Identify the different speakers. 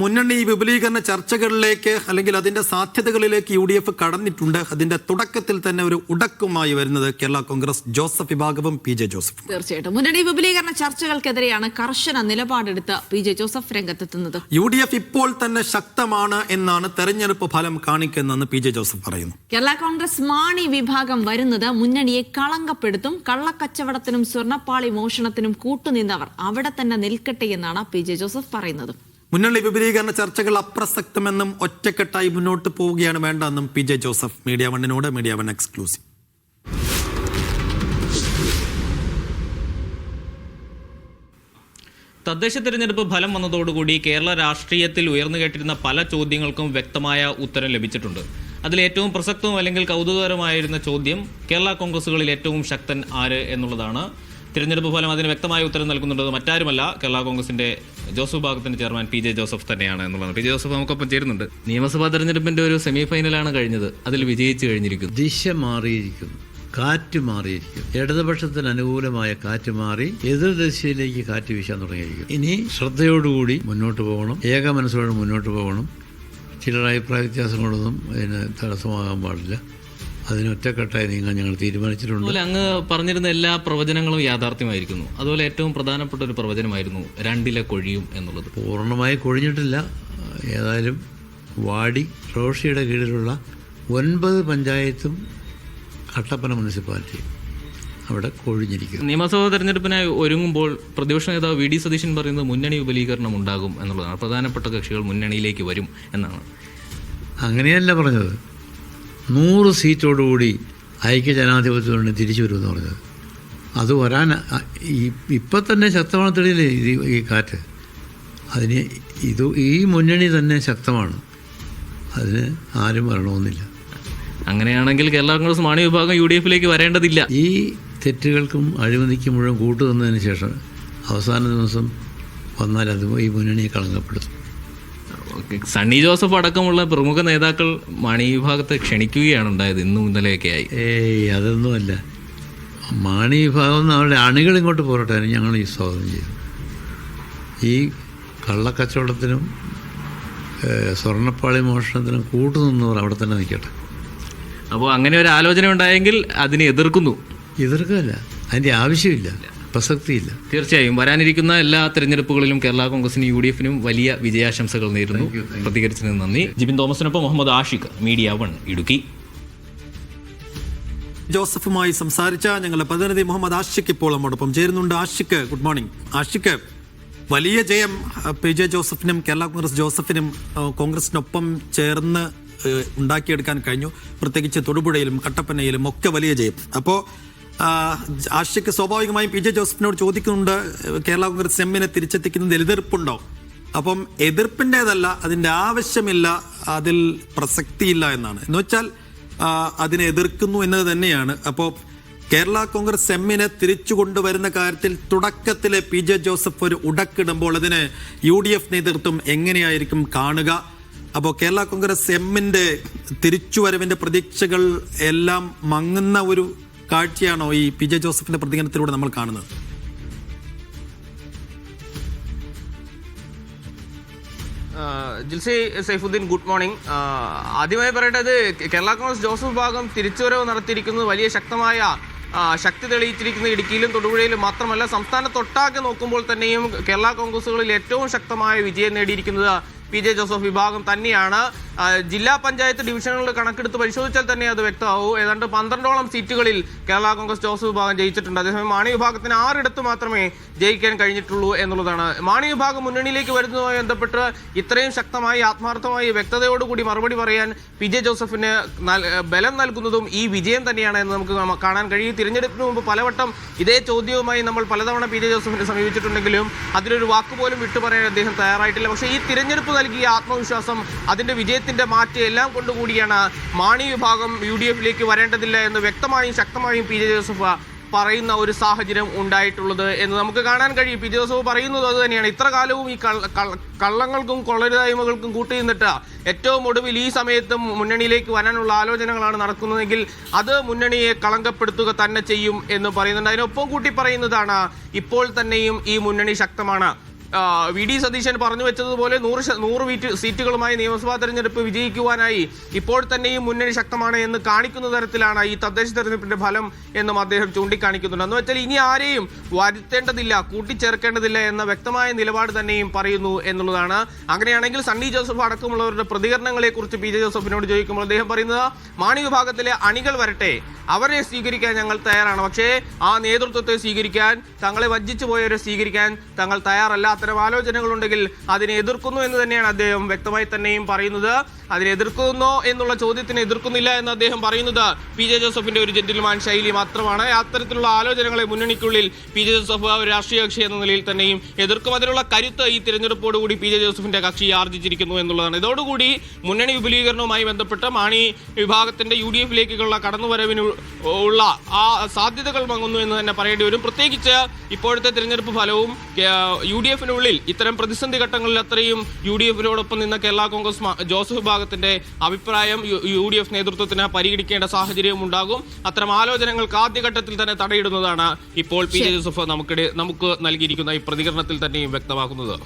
Speaker 1: മുന്നണി വിപുലീകരണ ചർച്ചകളിലേക്ക് അല്ലെങ്കിൽ അതിന്റെ സാധ്യതകളിലേക്ക് UDF കടന്നിട്ടുണ്ട്. അതിന്റെ തുടക്കത്തിൽ തന്നെ ഒരു ഉടക്കുമായി വരുന്നത് കേരള കോൺഗ്രസ് ജോസഫ് വിഭാഗവും PJ ജോസഫ്.
Speaker 2: തീർച്ചയായിട്ടും മുന്നണി വിപുലീകരണ ചർച്ചകൾക്കെതിരെയാണ് കർശന നിലപാടെടുത്ത് PJ ജോസഫ് രംഗത്തെത്തുന്നത്.
Speaker 1: UDF ഇപ്പോൾ തന്നെ ശക്തമാണ് എന്നാണ് തെരഞ്ഞെടുപ്പ് ഫലം കാണിക്കുന്നതെന്ന് PJ ജോസഫ് പറയുന്നു.
Speaker 2: കേരള കോൺഗ്രസ് മാണി വിഭാഗം വരുന്നത് മുന്നണിയെ കളങ്കപ്പെടുത്തും. കള്ളക്കച്ചവടത്തിനും സ്വർണ്ണപ്പാളി മോഷണത്തിനും കൂട്ടുനിന്നവർ അവിടെ തന്നെ നിൽക്കട്ടെ എന്നാണ് PJ ജോസഫ് പറയുന്നത്.
Speaker 1: മുന്നണി വിപുലീകരണ ചർച്ചകൾ അപ്രസക്തമെന്നും ഒറ്റക്കെട്ടായി മുന്നോട്ട് പോവുകയാണ് വേണ്ടെന്നും PJ ജോസഫ് മീഡിയ വണ്ണിനോട് മീഡിയ വൺ എക്സ്ക്ലൂസീവ്.
Speaker 3: തദ്ദേശ തെരഞ്ഞെടുപ്പ് ഫലം വന്നതോടുകൂടി കേരള രാഷ്ട്രീയത്തിൽ ഉയർന്നു കേട്ടിരുന്ന പല ചോദ്യങ്ങൾക്കും വ്യക്തമായ ഉത്തരം ലഭിച്ചിട്ടുണ്ട്. അതിൽ ഏറ്റവും പ്രസക്തവും അല്ലെങ്കിൽ കൗതുകകരമായിരുന്ന ചോദ്യം കേരള കോൺഗ്രസുകളിൽ ഏറ്റവും ശക്തൻ ആര് എന്നുള്ളതാണ്. തിരഞ്ഞെടുപ്പ് ഫലം അതിന് വ്യക്തമായ ഉത്തരം നൽകുന്നുണ്ട്. മറ്റാരുമല്ല, കേരള കോൺഗ്രസിന്റെ ജോസഫ് വിഭാഗത്തിന്റെ ചെയർമാൻ PJ ജോസഫ് തന്നെയാണ് എന്നുള്ളതാണ്. PJ ജോസഫ് നമുക്കൊപ്പം ചേരുന്നുണ്ട്. നിയമസഭാ തെരഞ്ഞെടുപ്പിന്റെ ഒരു സെമി ഫൈനലാണ് കഴിഞ്ഞത്. അതിൽ വിജയിച്ചു കഴിഞ്ഞിരിക്കുന്നു.
Speaker 4: ദിശ മാറിയിരിക്കുന്നു, കാറ്റ് മാറിയിരിക്കുന്നു. ഇടതുപക്ഷത്തിന് അനുകൂലമായ കാറ്റ് മാറി എതിർദിശയിലേക്ക് കാറ്റ് വീശാൻ തുടങ്ങിയിരിക്കും. ഇനി ശ്രദ്ധയോടുകൂടി മുന്നോട്ട് പോകണം, ഏക മനസ്സോടെ മുന്നോട്ട് പോകണം. ചിലർ അഭിപ്രായ വ്യത്യാസങ്ങളൊന്നും അതിന് തടസ്സമാകാൻ പാടില്ല. അതിനൊറ്റക്കെട്ടായി നീങ്ങാൻ ഞങ്ങൾ തീരുമാനിച്ചിട്ടുണ്ട്.
Speaker 3: അതുപോലെ അങ്ങ് പറഞ്ഞിരുന്ന എല്ലാ പ്രവചനങ്ങളും യാഥാർത്ഥ്യമായിരിക്കുന്നു. അതുപോലെ ഏറ്റവും പ്രധാനപ്പെട്ട ഒരു പ്രവചനമായിരുന്നു 2 കൊഴിയും എന്നുള്ളത്.
Speaker 4: പൂർണ്ണമായി കൊഴിഞ്ഞിട്ടില്ല. ഏതായാലും വാടി റോഷിയുടെ കീഴിലുള്ള 9 പഞ്ചായത്തും കട്ടപ്പന മുനിസിപ്പാലിറ്റി അവിടെ കൊഴിഞ്ഞിരിക്കുന്നു.
Speaker 3: നിയമസഭാ തെരഞ്ഞെടുപ്പിനായി ഒരുങ്ങുമ്പോൾ പ്രതിപക്ഷ നേതാവ് VD സതീശൻ പറയുന്നത് മുന്നണി വിപുലീകരണം ഉണ്ടാകും എന്നുള്ളതാണ്. പ്രധാനപ്പെട്ട കക്ഷികൾ മുന്നണിയിലേക്ക് വരും എന്നാണ്.
Speaker 4: അങ്ങനെയല്ല പറഞ്ഞത്. 100 സീറ്റോടുകൂടി ഐക്യജനാധിപത്യത്തോടെ തിരിച്ചു വരുമെന്ന് പറഞ്ഞത്. അത് വരാൻ ഇപ്പം തന്നെ ശക്തമാണ്. തെളിയില്ലേ ഈ കാറ്റ്? അതിന് ഈ മുന്നണി തന്നെ ശക്തമാണ്. അതിന് ആരും വരണമെന്നില്ല.
Speaker 3: അങ്ങനെയാണെങ്കിൽ കേരള കോൺഗ്രസ് മാണി വിഭാഗം UDFിലേക്ക് വരേണ്ടതില്ല.
Speaker 4: ഈ തെറ്റുകൾക്കും അഴിമതിക്കും മുഴുവൻ കൂട്ടുനിന്നതിന് ശേഷം അവസാന ദിവസം വന്നാൽ അത് ഈ മുന്നണിയെ കളങ്കപ്പെടുത്തും.
Speaker 3: സണ്ണി ജോസഫ് അടക്കമുള്ള പ്രമുഖ നേതാക്കൾ മാണി വിഭാഗത്തെ ക്ഷണിക്കുകയാണ് ഉണ്ടായത് ഇന്നും ഇന്നലെയൊക്കെയായി.
Speaker 4: അതൊന്നുമല്ല. മാണി വിഭാഗം അവരുടെ അണികൾ ഇങ്ങോട്ട് പോരട്ടെ, ഞങ്ങൾ ഈ സ്വാഗതം ചെയ്തു. ഈ കള്ളക്കച്ചവടത്തിനും സ്വർണ്ണപ്പാളി മോഷണത്തിനും കൂട്ടുനിന്നവർ അവിടെ തന്നെ നിൽക്കട്ടെ.
Speaker 3: അപ്പോൾ അങ്ങനെ ഒരു ആലോചന ഉണ്ടായെങ്കിൽ അതിനെ എതിർക്കുന്നു.
Speaker 4: എതിർക്കല്ല, അതിൻ്റെ ആവശ്യമില്ല, പ്രസക്തിയില്ല.
Speaker 3: തീർച്ചയായും വരാനിരിക്കുന്ന എല്ലാ തെരഞ്ഞെടുപ്പുകളിലും കേരള കോൺഗ്രസിനും UDFിനും വലിയ വിജയാശംസകൾ നേരുന്നു. പ്രതികരിച്ചതിന് നന്ദി. ജിബിൻ തോമസിനൊപ്പം മുഹമ്മദ് ആഷിഖ്, മീഡിയ വൺ, ഇടുക്കി.
Speaker 1: ജോസഫുമായി സംസാരിച്ച ഞങ്ങളുടെ പ്രതിനിധി മുഹമ്മദ് ആഷിഖ് ഇപ്പോൾ നമ്മോടൊപ്പം ചേരുന്നുണ്ട്. Ashiq, good morning. ആഷിഖ്, വലിയ ജയം PJ ജോസഫിനും കേരള കോൺഗ്രസ് ജോസഫിനും കോൺഗ്രസിനൊപ്പം ചേർന്ന് ഉണ്ടാക്കിയെടുക്കാൻ കഴിഞ്ഞു. പ്രത്യേകിച്ച് തൊടുപുഴയിലും കട്ടപ്പനയിലും ഒക്കെ വലിയ ജയം. അപ്പോൾ ആഷിഖ് സ്വാഭാവികമായും PJ ജോസഫിനോട് ചോദിക്കുന്നുണ്ട്, കേരള കോൺഗ്രസ് എമ്മിനെ തിരിച്ചെത്തിക്കുന്നതിൽ എതിർപ്പുണ്ടോ? അപ്പം എതിർപ്പിൻ്റെതല്ല, അതിൻ്റെ ആവശ്യമില്ല, അതിൽ പ്രസക്തിയില്ല എന്നാണ്. എന്ന് വെച്ചാൽ അതിനെ എതിർക്കുന്നു എന്നത് തന്നെയാണ്. അപ്പോൾ കേരള കോൺഗ്രസ് എമ്മിനെ തിരിച്ചു കൊണ്ടുവരുന്ന കാര്യത്തിൽ തുടക്കത്തിലെ PJ ജോസഫ് ഒരു ഉടക്കിടുമ്പോൾ അതിന് UDF നേതൃത്വം എങ്ങനെയായിരിക്കും കാണുക? അപ്പോൾ കേരള കോൺഗ്രസ് എമ്മിൻ്റെ തിരിച്ചുവരവിൻ്റെ പ്രതീക്ഷകൾ എല്ലാം മങ്ങുന്ന ഒരു കാഴ്ചയാണോ ഈ PJ ജോസഫിന്റെ പ്രതികരണത്തിലൂടെ നമ്മൾ കാണുന്നത്?
Speaker 5: Jilsy Saifuddin, good morning. ആദ്യമായി പറയേണ്ടത്, കേരള കോൺഗ്രസ് ജോസഫ് വിഭാഗം തിരിച്ചുവരവ് നടത്തിയിരിക്കുന്നത് വലിയ ശക്തമായ ശക്തി തെളിയിച്ചിരിക്കുന്ന ഇടുക്കിയിലും തൊടുപുഴയിലും മാത്രമല്ല, സംസ്ഥാനത്തൊട്ടാകെ നോക്കുമ്പോൾ തന്നെയും കേരള കോൺഗ്രസുകളിൽ ഏറ്റവും ശക്തമായ വിജയം നേടിയിരിക്കുന്നത് PJ ജോസഫ് വിഭാഗം തന്നെയാണ്. ജില്ലാ പഞ്ചായത്ത് ഡിവിഷനുകൾ കണക്കെടുത്ത് പരിശോധിച്ചാൽ തന്നെ അത് വ്യക്തമാവും. ഏതാണ്ട് 12ഓളം സീറ്റുകളിൽ കേരള കോൺഗ്രസ് ജോസഫ് വിഭാഗം ജയിച്ചിട്ടുണ്ട്. അതേസമയം മാണി വിഭാഗത്തിന് 6 മാത്രമേ ജയിക്കാൻ കഴിഞ്ഞിട്ടുള്ളൂ എന്നുള്ളതാണ്. മാണി വിഭാഗം മുന്നണിയിലേക്ക് വരുന്നതുമായി ബന്ധപ്പെട്ട് ഇത്രയും ശക്തമായി ആത്മാർത്ഥമായി വ്യക്തതയോടുകൂടി മറുപടി പറയാൻ PJ ജോസഫിന് ബലം നൽകുന്നതും ഈ വിജയം തന്നെയാണ് എന്ന് നമുക്ക് കാണാൻ കഴിയും. തിരഞ്ഞെടുപ്പിന് മുമ്പ് പലവട്ടം ഇതേ ചോദ്യവുമായി നമ്മൾ പലതവണ PJ ജോസഫിനെ സമീപിച്ചിട്ടുണ്ടെങ്കിലും അതിലൊരു വാക്കുപോലും വിട്ടുപറയാൻ അദ്ദേഹം തയ്യാറായിട്ടില്ല. പക്ഷേ ഈ തിരഞ്ഞെടുപ്പ് നൽകിയ ആത്മവിശ്വാസം, അതിന്റെ വിജയത്തിന്റെ മാറ്റ് എല്ലാം കൊണ്ടുകൂടിയാണ് മാണി വിഭാഗം UDFിലേക്ക് വരേണ്ടതില്ല എന്ന് വ്യക്തമായും ശക്തമായും PJ ജോസഫ് പറയുന്ന ഒരു സാഹചര്യം ഉണ്ടായിട്ടുള്ളത് എന്ന് നമുക്ക് കാണാൻ കഴിയും. PJ ജോസഫ് പറയുന്നത് അത് തന്നെയാണ്. ഇത്ര കാലവും ഈ കള്ളങ്ങൾക്കും കൊള്ളരുതായ്മകൾക്കും കൂട്ടിനിന്നിട്ട് ഏറ്റവും ഒടുവിൽ ഈ സമയത്തും മുന്നണിയിലേക്ക് വരാനുള്ള ആലോചനകളാണ് നടക്കുന്നതെങ്കിൽ അത് മുന്നണിയെ കളങ്കപ്പെടുത്തുക തന്നെ ചെയ്യും എന്ന് പറയുന്നുണ്ട്. അതിനൊപ്പം കൂട്ടി പറയുന്നതാണ്, ഇപ്പോൾ തന്നെയും ഈ മുന്നണി ശക്തമാണ്. വി.ഡി. സതീശൻ പറഞ്ഞു വെച്ചതുപോലെ 100 സീറ്റുകളുമായി നിയമസഭാ തെരഞ്ഞെടുപ്പ് വിജയിക്കുവാനായി ഇപ്പോൾ തന്നെയും മുന്നണി ശക്തമാണ് എന്ന് കാണിക്കുന്ന തരത്തിലാണ് ഈ തദ്ദേശ തെരഞ്ഞെടുപ്പിന്റെ ഫലം എന്നും അദ്ദേഹം ചൂണ്ടിക്കാണിക്കുന്നുണ്ട്. എന്ന് വെച്ചാൽ ഇനി ആരെയും വരുത്തേണ്ടതില്ല, കൂട്ടിച്ചേർക്കേണ്ടതില്ല എന്ന വ്യക്തമായ നിലപാട് തന്നെയും പറയുന്നു എന്നുള്ളതാണ്. അങ്ങനെയാണെങ്കിൽ സണ്ണി ജോസഫ് അടക്കമുള്ളവരുടെ പ്രതികരണങ്ങളെ കുറിച്ച് പി ജെ ജോസഫിനോട് ചോദിക്കുമ്പോൾ അദ്ദേഹം പറയുന്നത്, മാണി വിഭാഗത്തിലെ അണികൾ വരട്ടെ, അവരെ സ്വീകരിക്കാൻ ഞങ്ങൾ തയ്യാറാണ്, പക്ഷേ ആ നേതൃത്വത്തെ സ്വീകരിക്കാൻ, തങ്ങളെ വഞ്ചിച്ചു പോയവരെ സ്വീകരിക്കാൻ തങ്ങൾ തയ്യാറല്ല. അത്തരം ആലോചനകളുണ്ടെങ്കിൽ അതിനെ എതിർക്കുന്നു എന്ന് തന്നെയാണ് അദ്ദേഹം വ്യക്തമായി തന്നെയും പറയുന്നത്. അതിനെ എതിർക്കുന്നോ എന്നുള്ള ചോദ്യത്തിന് എതിർക്കുന്നില്ല എന്ന് അദ്ദേഹം പറയുന്നത് പി ജെ ജോസഫിന്റെ ഒരു ജെന്റിൽമാൻ ശൈലി മാത്രമാണ്. അത്തരത്തിലുള്ള ആലോചനകളെ മുന്നണിക്കുള്ളിൽ പി ജെ ജോസഫ് ഒരു രാഷ്ട്രീയ കക്ഷി എന്ന നിലയിൽ തന്നെയും എതിർക്കും. അതിനുള്ള കരുത്ത് ഈ തിരഞ്ഞെടുപ്പോടുകൂടി പി ജെ ജോസഫിന്റെ കക്ഷി ആർജിച്ചിരിക്കുന്നു എന്നുള്ളതാണ്. ഇതോടുകൂടി മുന്നണി വിപുലീകരണവുമായി ബന്ധപ്പെട്ട് മാണി വിഭാഗത്തിന്റെ UDF-ലേക്കുള്ള കടന്നുവരവിന് ഉള്ള ആ സാധ്യതകൾ മങ്ങുന്നു എന്ന് തന്നെ പറയേണ്ടി വരും. പ്രത്യേകിച്ച് ഇപ്പോഴത്തെ തിരഞ്ഞെടുപ്പ് ഫലവും UDF-നുള്ളിൽ ഇത്തരം പ്രതിസന്ധി ഘട്ടങ്ങളിൽ അത്രയും UDF-നോടൊപ്പം നിന്ന കേരള കോൺഗ്രസ് ജോസഫ് വിഭാഗത്തിന്റെ അഭിപ്രായം UDF നേതൃത്വത്തിന് പരിഗണിക്കേണ്ട സാഹചര്യവും ഉണ്ടാകും. അത്തരം ആലോചനകൾക്ക് ആദ്യഘട്ടത്തിൽ തന്നെ തടയിടുന്നതാണ് ഇപ്പോൾ പി ജെ ജോസഫ് നമുക്ക് നൽകിയിരിക്കുന്ന ഈ പ്രതികരണത്തിൽ തന്നെയും വ്യക്തമാക്കുന്നത്.